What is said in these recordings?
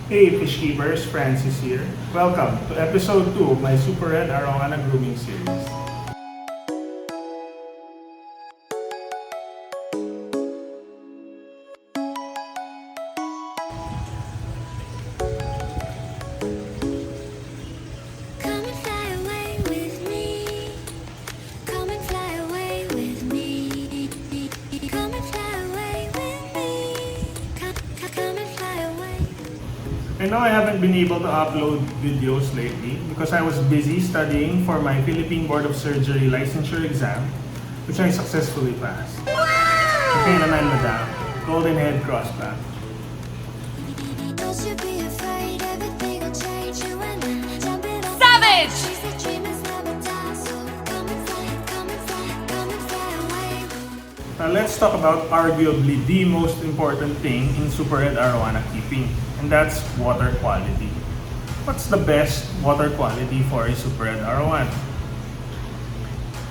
Hey fish keepers, Francis here. Welcome to episode 2 of my Super Red Arowana Grooming series. I know I haven't been able to upload videos lately because I was busy studying for my Philippine Board of Surgery licensure exam, which I successfully passed. Okay naman, madam. Golden head crossback. Savage! Now let's talk about arguably the most important thing in Super Red Arowana keeping, and that's water quality. What's the best water quality for a Super Red Arowana?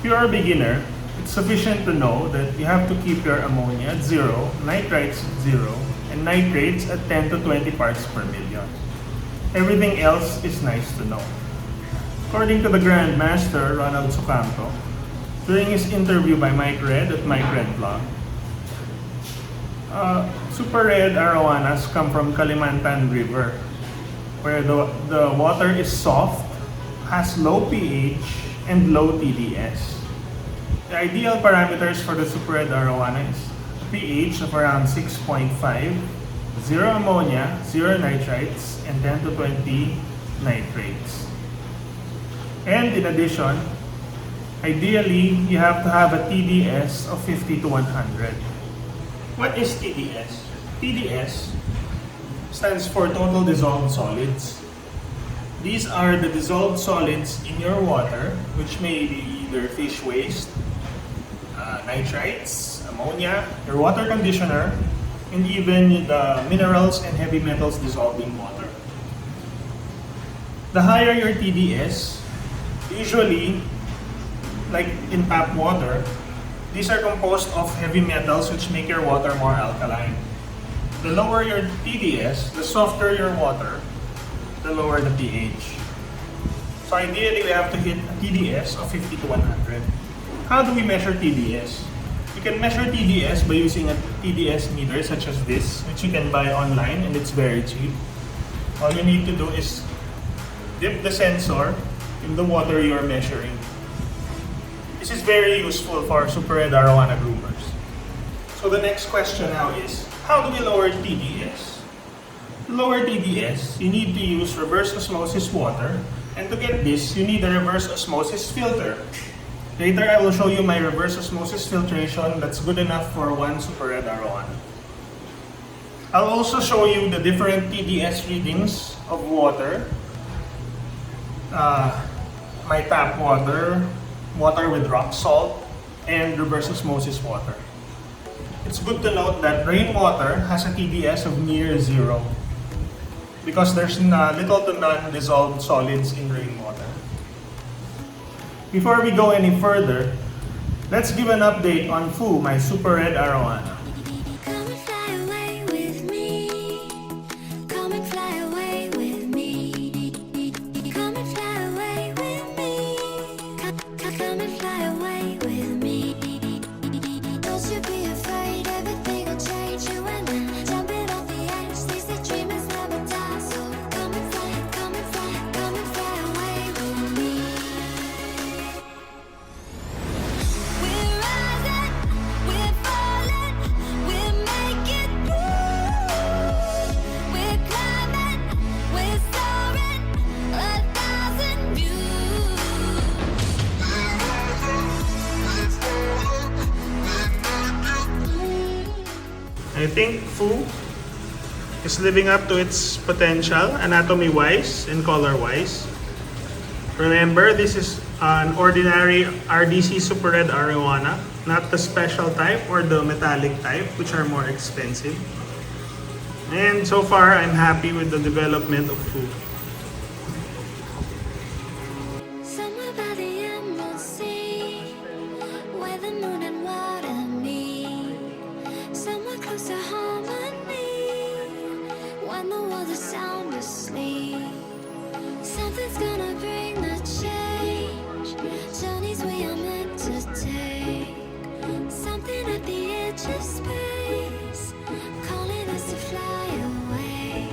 If you're a beginner, it's sufficient to know that you have to keep your ammonia at 0, nitrites at 0, and nitrates at 10 to 20 parts per million. Everything else is nice to know. According to the Grandmaster, Ronald Sucanto, during his interview by Mike Red at Mike Red Vlog, Super Red Arowanas come from Kalimantan River, where the water is soft, has low pH, and low TDS. The ideal parameters for the Super Red Arowana is a pH of around 6.5, 0 ammonia, 0 nitrites, and 10 to 20 nitrates. And in addition, ideally, you have to have a TDS of 50 to 100. What is TDS? TDS stands for total dissolved solids. These are the dissolved solids in your water, which may be either fish waste, nitrites, ammonia, your water conditioner, and even the minerals and heavy metals dissolved in water. The higher your TDS, usually, like in tap water, these are composed of heavy metals which make your water more alkaline. The lower your TDS, the softer your water, the lower the pH. So ideally, we have to hit a TDS of 50 to 100. How do we measure TDS? You can measure TDS by using a TDS meter such as this, which you can buy online and it's very cheap. All you need to do is dip the sensor in the water you are measuring. This is very useful for Super Red Arowana groomers. So the next question now is, how do we lower TDS? To lower TDS, you need to use reverse osmosis water, and to get this, you need a reverse osmosis filter. Later, I will show you my reverse osmosis filtration that's good enough for one Super Red Arowana. I'll also show you the different TDS readings of water. My tap water, water with rock salt, and reverse osmosis water. It's good to note that rainwater has a TDS of near 0 because there's little to none dissolved solids in rainwater. Before we go any further, let's give an update on Fu, my Super Red Arowana. I think Fu is living up to its potential, anatomy-wise and color-wise. Remember, this is an ordinary RDC Super Red Arowana, not the special type or the metallic type, which are more expensive. And so far, I'm happy with the development of Fu. Close to harmony when the world is sound to sleep. Something's gonna bring the change. Journeys we are meant to take. Something at the edge of space, calling us to fly away.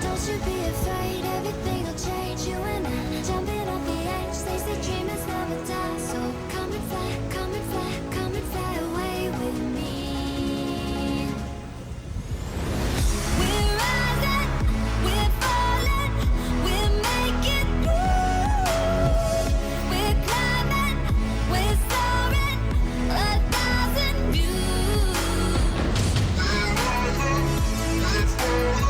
Don't you be afraid, everything will change. You and I, jumping off the edge. They say dreamers never die. So come and fly, come and fly, come and fly away with me. We're rising, we're falling, we're making through. We're climbing, we're soaring, 1,000 views. We're rising, we're falling, we're making through. We're climbing,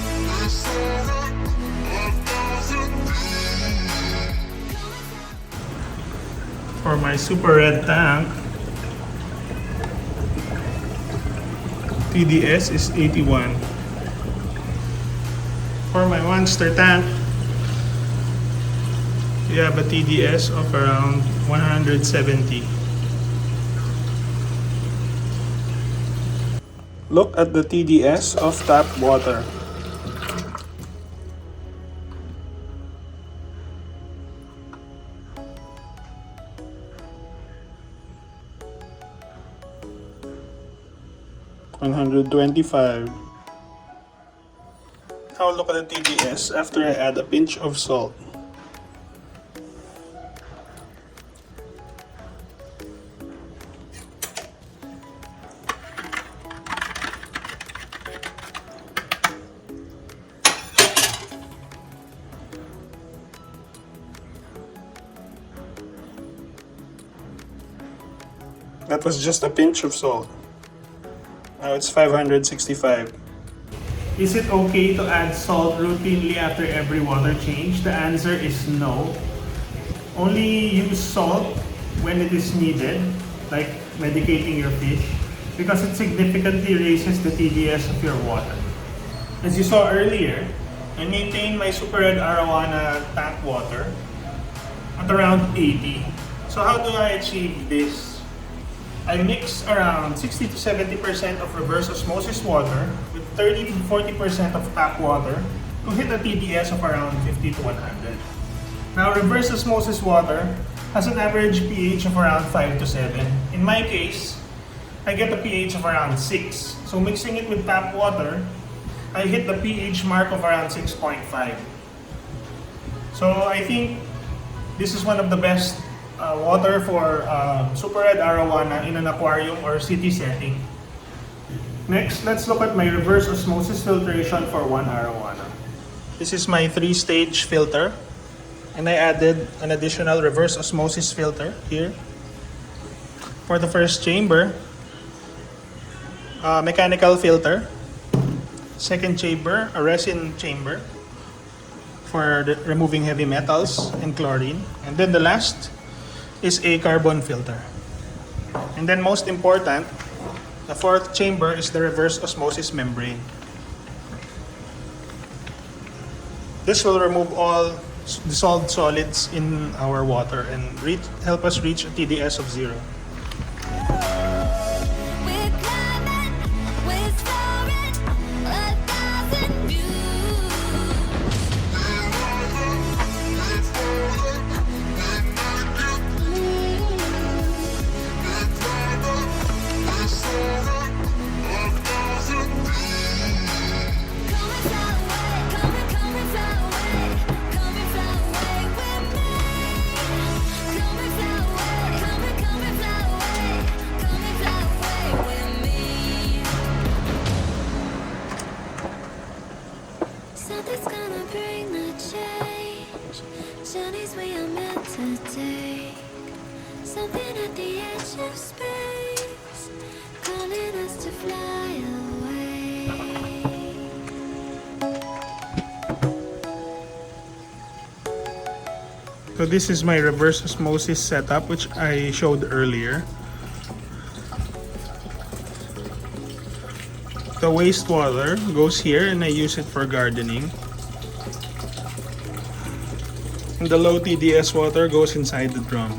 we're soaring, 1,000 views. For my Super Red tank, TDS is 81. For my Monster tank, we have a TDS of around 170. Look at the TDS of tap water. $125. Now look at the TDS after I add a pinch of salt. That was just a pinch of salt. Now it's 565. Is it okay to add salt routinely after every water change? The answer is no. Only use salt when it is needed, like medicating your fish, because it significantly raises the TDS of your water. As you saw earlier, I maintain my Super Red Arowana tap water at around 80. So how do I achieve this? I mix around 60 to 70% of reverse osmosis water with 30 to 40% of tap water to hit a TDS of around 50 to 100. Now, reverse osmosis water has an average pH of around 5 to 7. In my case, I get a pH of around 6. So mixing it with tap water, I hit the pH mark of around 6.5. So I think this is one of the best water for Super Red Arowana in an aquarium or city setting. Next, let's look at my reverse osmosis filtration for one Arowana. This is my 3-stage filter, and I added an additional reverse osmosis filter here. For the first chamber, mechanical filter. Second chamber, a resin chamber for removing heavy metals and chlorine. And then the last is a carbon filter. And then most important, the fourth chamber is the reverse osmosis membrane. This will remove all dissolved solids in our water and help us reach a TDS of 0. We're climbing, we're soaring, 1,000 views. We're rising, we're falling, we're making through. We're climbing, we're soaring, 1,000 views. Come and fly away, come and fly away, come and fly away with me. Come and fly away, come and fly away, come and fly away with me. Something's gonna bring the change. Journeys we are meant to take. Something at the edge of space, calling us to fly away. So this is my reverse osmosis setup, which I showed earlier. The wastewater goes here and I use it for gardening. And the low TDS water goes inside the drum.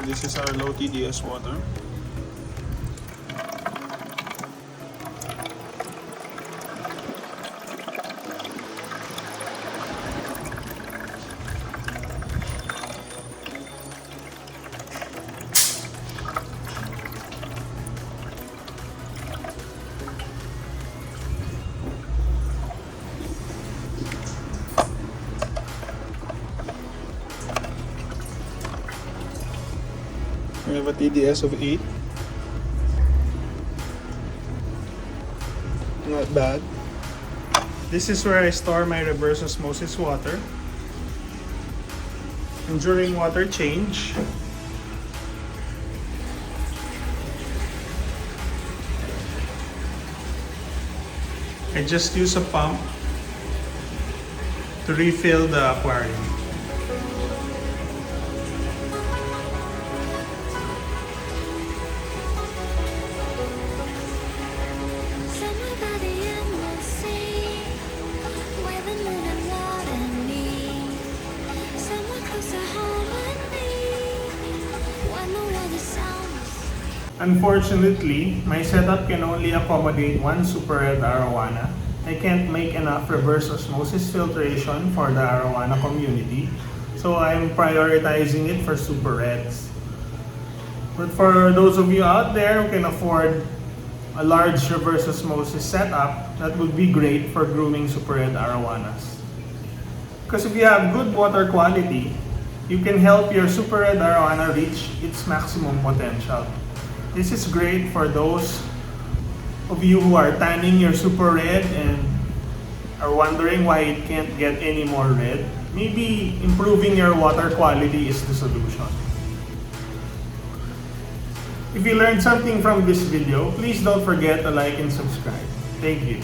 This is our low TDS water. We have a TDS of 8. Not bad. This is where I store my reverse osmosis water. And during water change, I just use a pump to refill the aquarium. Somewhere by the emerald sea, where the moon and water meet. Somewhere close to harmony, when the weather sounds. Unfortunately, my setup can only accommodate one Super Red Arowana. I can't make enough reverse osmosis filtration for the Arowana community, so I'm prioritizing it for Super Reds. But for those of you out there who can afford a large reverse osmosis setup, that would be great for grooming Super Red Arowanas. Because if you have good water quality, you can help your Super Red Arowana reach its maximum potential. This is great for those of you who are tanning your Super Red and are wondering why it can't get any more red. Maybe improving your water quality is the solution. If you learned something from this video, please don't forget to like and subscribe. Thank you.